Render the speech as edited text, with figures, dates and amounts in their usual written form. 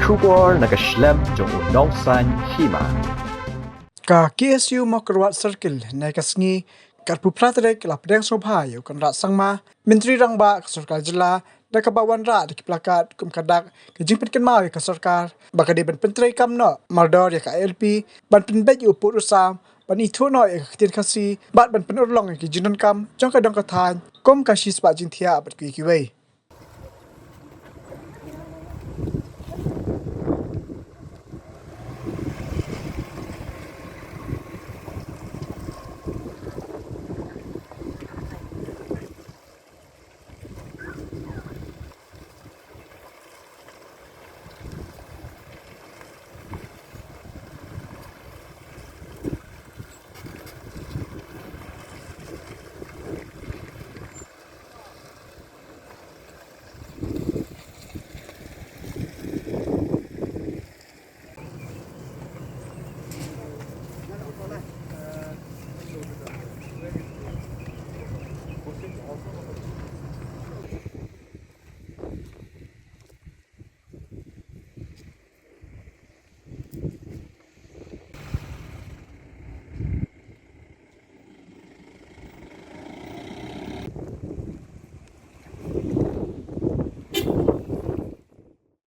Kubor nakaslem jong unongsan hima. Ka KSU Mokrawat Circle na kasngi karpu pratrek la pedang sobhayo kan rat sangma menteri rangba ke sarkar jela da kabawan ra di plakat kum kadak ke jingpet kan mawi ke sarkar baka de ban pentrai kamno maldor ya ka LP ban penbet yu put usam ban itu no ya ketir kasi bat ban penurlong ke jinon kam jong ka dong ka than kom ka shis ba jingthia bat ki wei